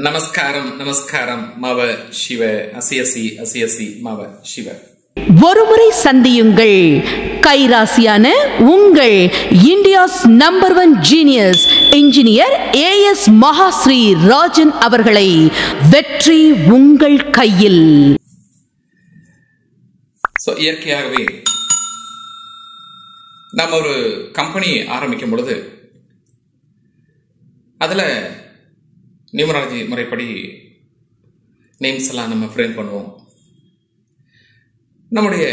நமஸ்காரம் மவ சிவ அசியசி மவ சிவ. ஒருமுறை சந்தியுங்கள் கைராசியான உங்கள் India's number 1 genius engineer AS Mahasri Rajan அவர்களை. வெற்றி உங்கள் கையில். இயற்கையாகவே நம்ம ஒரு கம்பெனி ஆரம்பிக்கும் பொழுது அதுல நியூமராலஜி முறைப்படி நேம்ஸ் எல்லாம் நம்ம ஃப்ரேம் பண்ணுவோம். நம்முடைய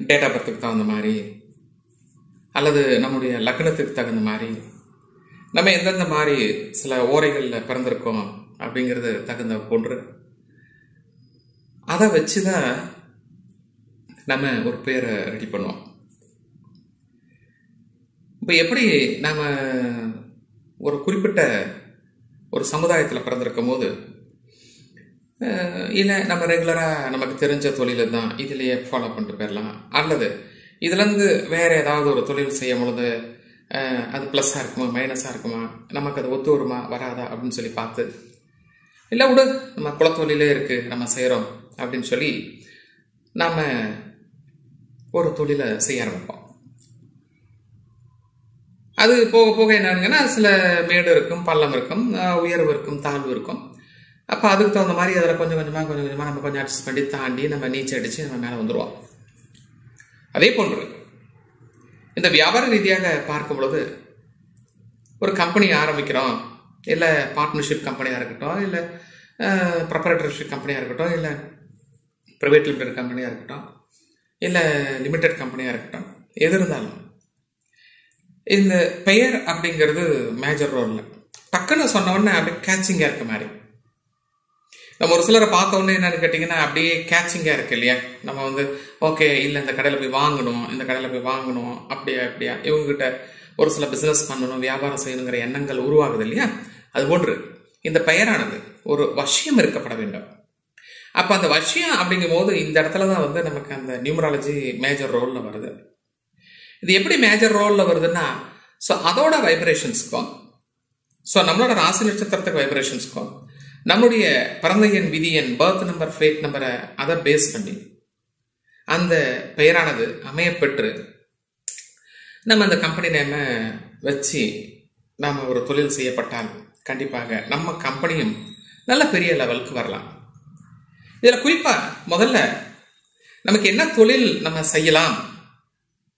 டேட் ஆஃப் பர்த்துக்கு தகுந்த மாதிரி அல்லது நம்முடைய லக்னத்துக்கு தகுந்த மாதிரி நம்ம எந்தெந்த மாதிரி சில ஓரைகளில் பிறந்திருக்கோம் அப்படிங்கிறது தகுந்த போன்று அதை வச்சுதான் நம்ம ஒரு பேரை ரெடி பண்ணுவோம். இப்போ எப்படி நம்ம ஒரு குறிப்பிட்ட ஒரு சமுதாயத்தில் பிறந்திருக்கும் போது இல்லை நம்ம ரெகுலராக நமக்கு தெரிஞ்ச தொழில் தான் இதிலேயே ஃபாலோ பண்ணிட்டு போயிடலாம், அல்லது இதுலேருந்து வேறு ஏதாவது ஒரு தொழில் செய்யும் பொழுது அது ப்ளஸ்ஸாக இருக்குமா மைனஸாக இருக்குமா, நமக்கு அது ஒத்து வருமா வராதா அப்படின்னு சொல்லி பார்த்து, இல்லை விடு நம்ம குலத்தொழிலே இருக்குது நம்ம செய்கிறோம் அப்படின்னு சொல்லி நம்ம ஒரு தொழிலை செய்ய ஆரம்பிப்போம். அது போக போக என்னன்னா சில மேடு இருக்கும், பள்ளம் இருக்கும், உயர்வு இருக்கும், தாழ்வு இருக்கும். அப்போ அதுக்கு தகுந்த மாதிரி அதில் கொஞ்சம் கொஞ்சமாக நம்ம கொஞ்சம் அட்ஜஸ்ட் பண்ணி தாண்டி நம்ம நீச்சல் அடித்து நம்ம மேலே வந்துடுவோம். அதே போன்று இந்த வியாபார ரீதியாக பார்க்கும் பொழுது ஒரு கம்பெனி ஆரம்பிக்கிறோம், இல்லை பார்ட்னர்ஷிப் கம்பெனியாக இருக்கட்டும், இல்லை ப்ரொப்ரைட்டர்ஷிப் கம்பெனியாக இருக்கட்டும், இல்லை ப்ரைவேட் லிமிடெட் கம்பெனியாக இருக்கட்டும், இல்லை லிமிடெட் கம்பெனியாக இருக்கட்டும், எது இருந்தாலும் இந்த பெயர் அப்படிங்கிறது மேஜர் ரோல். டக்குன்னு சொன்ன உடனே அப்படியே கேட்சிங்காக இருக்க மாதிரி நம்ம ஒரு சிலரை பார்த்த உடனே என்னன்னு கேட்டிங்கன்னா அப்படியே கேட்சிங்காக இருக்கு இல்லையா. நம்ம வந்து ஓகே இல்லை இந்த கடையில் போய் வாங்கணும், இந்த கடையில் போய் வாங்கணும், அப்படியா இவங்ககிட்ட ஒரு சில பிஸ்னஸ் பண்ணணும், வியாபாரம் செய்யணுங்கிற எண்ணங்கள் உருவாகுது இல்லையா. அது போன்று இந்த பெயரானது ஒரு வசியம் இருக்கப்பட வேண்டும். அப்போ அந்த வசியம் அப்படிங்கும் போது இந்த இடத்துல தான் வந்து நமக்கு அந்த நியூமராலஜி மேஜர் ரோலில் வருது. இது எப்படி மேஜர் ரோலில் வருதுன்னா, ஸோ அதோட வைப்ரேஷன்ஸ்க்கும், ஸோ நம்மளோட ராசி நட்சத்திரத்துக்கு வைப்ரேஷன்ஸ்க்கும், நம்முடைய பிறந்த எண், விதி எண், பர்த் நம்பர், ஃபேட் நம்பரை அதை பேஸ் பண்ணி அந்த பெயரானது அமையப்பெற்று நம்ம அந்த கம்பெனி நேமை வச்சு நாம் ஒரு தொழில் செய்யப்பட்டால் கண்டிப்பாக நம்ம கம்பெனியும் நல்ல பெரிய லெவலுக்கு வரலாம். இதில் குறிப்பாக முதல்ல நமக்கு என்ன தொழில் நம்ம செய்யலாம்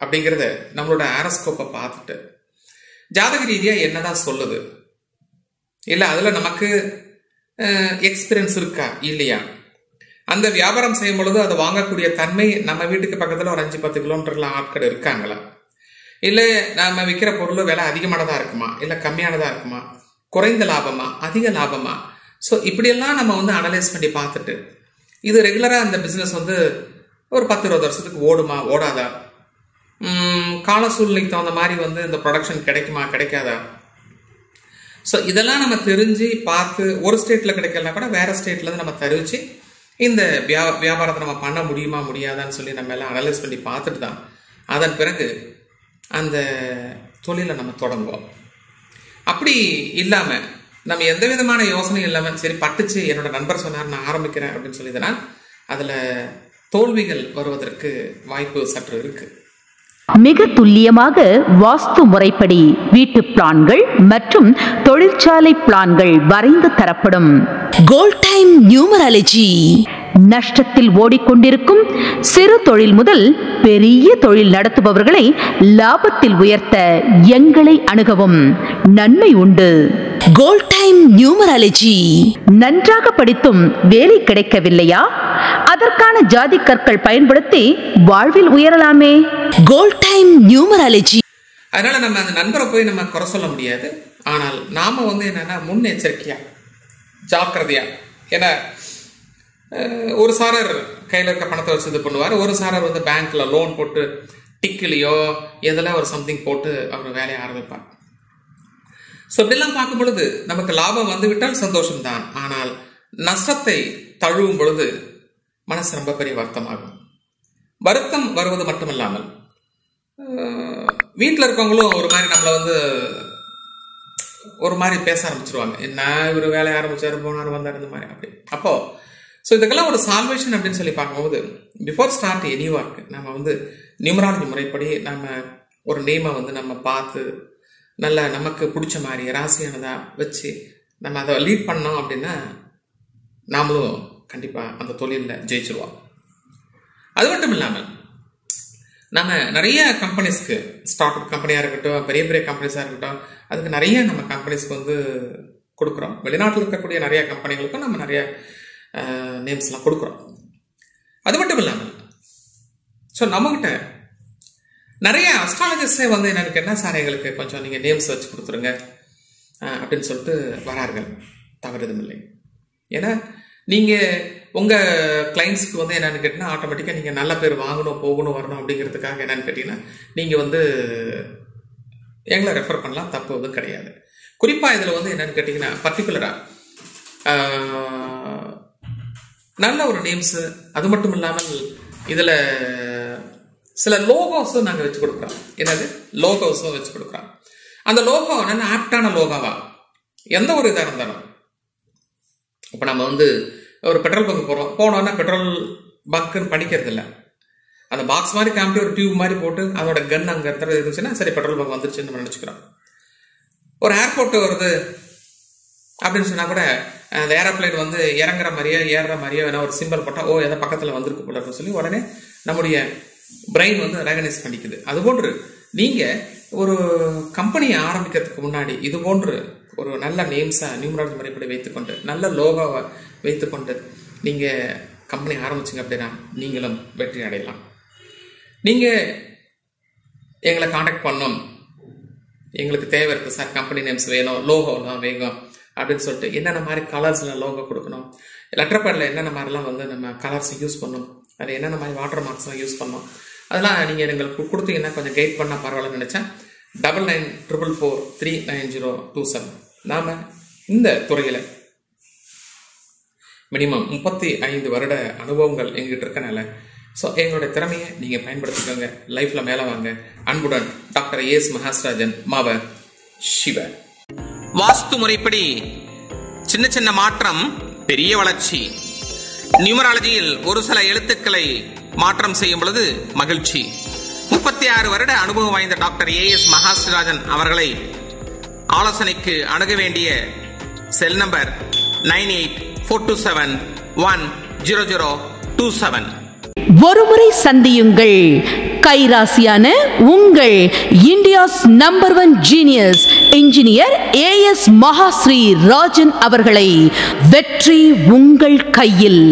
அப்படிங்கிறத நம்மளோட ஆரோஸ்கோப்பை பார்த்துட்டு ஜாதக ரீதியாக என்னதான் சொல்லுது, இல்லை அதில் நமக்கு எக்ஸ்பீரியன்ஸ் இருக்கா இல்லையா, அந்த வியாபாரம் செய்யும் பொழுது அதை வாங்கக்கூடிய தன்மை நம்ம வீட்டுக்கு பக்கத்தில் ஒரு 5-10 கிலோமீட்டர்ல ஆட்கள் இருக்காங்களா, இல்லை நம்ம விற்கிற பொருள் விலை அதிகமானதாக இருக்குமா, இல்லை கம்மியானதாக இருக்குமா, குறைந்த லாபமா அதிக லாபமா. ஸோ இப்படியெல்லாம் நம்ம வந்து அனலைஸ் பண்ணி பார்த்துட்டு இது ரெகுலராக அந்த பிஸ்னஸ் வந்து ஒரு 10-20 வருஷத்துக்கு ஓடுமா ஓடாதா, கால சூழ்நிலைக்கு தகுந்த மாதிரி வந்து இந்த ப்ரொடக்ஷன் கிடைக்குமா கிடைக்காதா. ஸோ இதெல்லாம் நம்ம தெரிஞ்சு பார்த்து ஒரு ஸ்டேட்டில் கிடைக்கலனா கூட வேற ஸ்டேட்லேருந்து நம்ம தெரிவித்து இந்த வியாபாரத்தை நம்ம பண்ண முடியுமா முடியாதான்னு சொல்லி நம்ம எல்லாம் அனலைஸ் பண்ணி பார்த்துட்டு தான் அதன் பிறகு அந்த தொழிலை நம்ம தொடங்குவோம். அப்படி இல்லாமல் நம்ம எந்த விதமான யோசனையும் இல்லாமல் சரி பட்டுச்சு என்னோட நண்பர் சொன்னார் நான் ஆரம்பிக்கிறேன் அப்படின்னு சொல்லிதான் அதில் தோல்விகள் வருவதற்கு வாய்ப்பு சற்று இருக்கு. மிக துல்லியமாக வாஸ்து முறைப்படி வீட்டு பிளான்கள் மற்றும் தொழிற்சாலை பிளான்கள் வரைந்து தரப்படும். Gold time numerology. நஷ்டத்தில் ஓடிக்கொண்டிருக்கும் சிறு தொழில் முதல் பெரிய தொழில் நடத்துபவர்களை லாபத்தில் உயர்த்த எங்களை அணுகவும், நன்மை உண்டு. Gold time numerology. நன்றாக படித்தும் வேலை கிடைக்கவில்லையா, அதற்கான ஜாதி கற்கள் பயன்படுத்தி வாழ்வில் உயரலாமே. Gold time numerology. அதனால நம்ம அந்த நண்பரை போய் நம்ம குறை சொல்ல முடியாது. ஆனால் நாம வந்து என்னன்னா முன்னெச்சரிக்கையா ஜாக்கிரதையா, ஏன்னா ஒரு சாரர் கையில் இருக்க பணத்தை வச்சு இது பண்ணுவார், ஒரு சாரர் வந்து பேங்க்ல லோன் போட்டு டிக்கிலையோ எதில் ஒரு சம்திங் போட்டு அவர் வேலையை ஆரம்பிப்பார். ஸோ இப்படிலாம் பார்க்கும் பொழுது நமக்கு லாபம் வந்துவிட்டால் சந்தோஷம்தான், ஆனால் நஷ்டத்தை தழுவும் பொழுது மனசு ரொம்ப பெரிய வருத்தமாகும். வருத்தம் வருவது மட்டுமில்லாமல் வீட்டில் இருக்கவங்களும் ஒரு மாதிரி நம்மளை வந்து ஒரு மாதிரி பேச ஆரம்பிச்சிருவாங்க. என்ன இவர் வேலையை ஆரம்பிச்சாரு, போனார், வந்தார், இந்த மாதிரி அப்படி. அப்போ ஸோ இதுக்கெல்லாம் ஒரு சால்வேஷன் அப்படின்னு சொல்லி பார்க்கும்போது, பிஃபோர் ஸ்டார்ட் எனி ஒர்க் நம்ம வந்து நியூமராலஜி முறைப்படி நம்ம ஒரு நேமை வந்து நம்ம பார்த்து நல்ல நமக்கு பிடிச்ச மாதிரி ராசியானதா வச்சு நம்ம அதை லீட் பண்ணோம் அப்படின்னா நாமளும் கண்டிப்பாக அந்த தொழிலில் ஜெயிச்சிருவோம். அது மட்டும் இல்லாமல் நம்ம நிறைய கம்பெனிஸ்க்கு, ஸ்டார்ட் அப் கம்பெனியாக இருக்கட்டும், பெரிய பெரிய கம்பெனிஸாக இருக்கட்டும், அதுக்கு நிறைய நம்ம கம்பெனிஸ்க்கு வந்து கொடுக்குறோம். வெளிநாட்டில் இருக்கக்கூடிய நிறைய கம்பெனிகளுக்கும் நம்ம நிறைய நேம்ஸ்லாம் கொடுக்குறோம். அது மட்டும் இல்லாமல் ஸோ நம்மகிட்ட நிறைய அஸ்ட்ராலஜர்ஸே வந்து என்னன்னு கேட்டால், சார் எங்களுக்கு கொஞ்சம் நீங்கள் நேம்ஸ் வச்சு கொடுத்துருங்க அப்படின்னு சொல்லிட்டு வரார்கள். தவறுதும் இல்லை. ஏன்னா நீங்கள் உங்கள் கிளைண்ட்ஸுக்கு வந்து என்னென்னு கேட்டிங்கன்னா, ஆட்டோமேட்டிக்காக நீங்கள் நல்ல பேர் வாங்கணும், போகணும், வரணும் அப்படிங்கிறதுக்காக என்னென்னு கேட்டிங்கன்னா நீங்கள் வந்து எங்களை ரெஃபர் பண்ணலாம், தப்பு வந்து கிடையாது. குறிப்பாக இதில் வந்து என்னென்னு கேட்டிங்கன்னா, பர்டிகுலராக நல்ல ஒரு நேம்ஸு, அது மட்டும் இல்லாமல் இதில் சில லோகோஸும் நாங்கள் வச்சு கொடுக்குறோம். என்னது லோகோஸும் வச்சு கொடுக்குறோம். அந்த லோகோ என்னென்ன ஆப்டான லோகோவா எந்த ஒரு இதாக இருந்தாலும், இப்போ நம்ம வந்து ஒரு பெட்ரோல் பங்க் போகிறோம், போனோன்னா பெட்ரோல் பங்க்குன்னு படிக்கிறது இல்லை, அந்த பாக்ஸ் மாதிரி காமிட்டு ஒரு டியூப் மாதிரி போட்டு அதோட கன் அங்கே இடத்துல இருந்துச்சுன்னா சரி பெட்ரோல் பங்க் வந்துருச்சுன்னு நம்ம நினச்சிக்கிறோம். ஒரு ஏர்போர்ட் வருது அப்படின்னு சொன்னால் கூட அந்த ஏரோப்ளைன் வந்து இறங்குற மாதிரியே ஏறுற மாதிரியே வேணா ஒரு சிம்பிள் போட்டால் ஓ எதை பக்கத்தில் வந்திருக்கு போல அப்படின்னு சொல்லி உடனே நம்முடைய பிரெயின் வந்து ரெகனைஸ் பண்ணிக்குது. அதுபோன்று நீங்கள் ஒரு கம்பெனியை ஆரம்பிக்கிறதுக்கு முன்னாடி இது போன்று ஒரு நல்ல நேம்ஸை நியூமராலஜி முறைப்படி வைத்துக்கொண்டு நல்ல லோகோவை வைத்துக்கொண்டு நீங்கள் கம்பெனி ஆரம்பிச்சிங்க அப்படின்னா நீங்களும் வெற்றி அடையலாம். நீங்கள் எங்களை காண்டாக்ட் பண்ணணும், எங்களுக்கு தேவை இருக்குது சார், கம்பெனி நேம்ஸ் வேணும், லோகோலாம் வேணும் அப்படின்னு சொல்லிட்டு என்னென்ன மாதிரி கலர்ஸில் லோகோ கொடுக்கணும், லெட்டர் பேடில் என்னென்ன மாதிரிலாம் வந்து நம்ம கலர்ஸ் யூஸ் பண்ணணும், அது என்னென்ன மாதிரி வாட்டர் மார்க்ஸ்லாம் யூஸ் பண்ணணும், அதெல்லாம் நீங்கள் எங்களுக்கு கொடுத்தீங்கன்னா கொஞ்சம் கைட் பண்ணால் பரவாயில்லன்னு நினச்சேன். 9944439027 நாம் இந்த துறையில் மினிமம் 35 வருட அனுபவங்கள் எங்கிட்ட இருக்கனால ஸோ எங்களுடைய திறமையை நீங்கள் பயன்படுத்திக்கோங்க, லைஃப்பில் மேலே வாங்க. அன்புடன் டாக்டர் ஏஎஸ் மகாஸ்ராஜன், மாவ சிவ. வாஸ்து முறைப்படி சின்ன சின்ன மாற்றம், பெரிய வளர்ச்சி. நியூமராலஜியில் ஒரு சில எழுத்துக்களை மாற்றம் செய்யும் பொழுது மகிழ்ச்சி. 36 வருட அனுபவம் வாய்ந்த டாக்டர் ஏஎஸ் மகாஸ்ராஜன் அவர்களை ஆலோசனைக்கு அணுக வேண்டிய செல் நம்பர் 9842710027. ஒருமுறை சந்தியுங்கள். கைராசியான உங்கள் India's number 1 genius engineer as Mahasri Rajan அவர்களை. வெற்றி உங்கள் கையில்.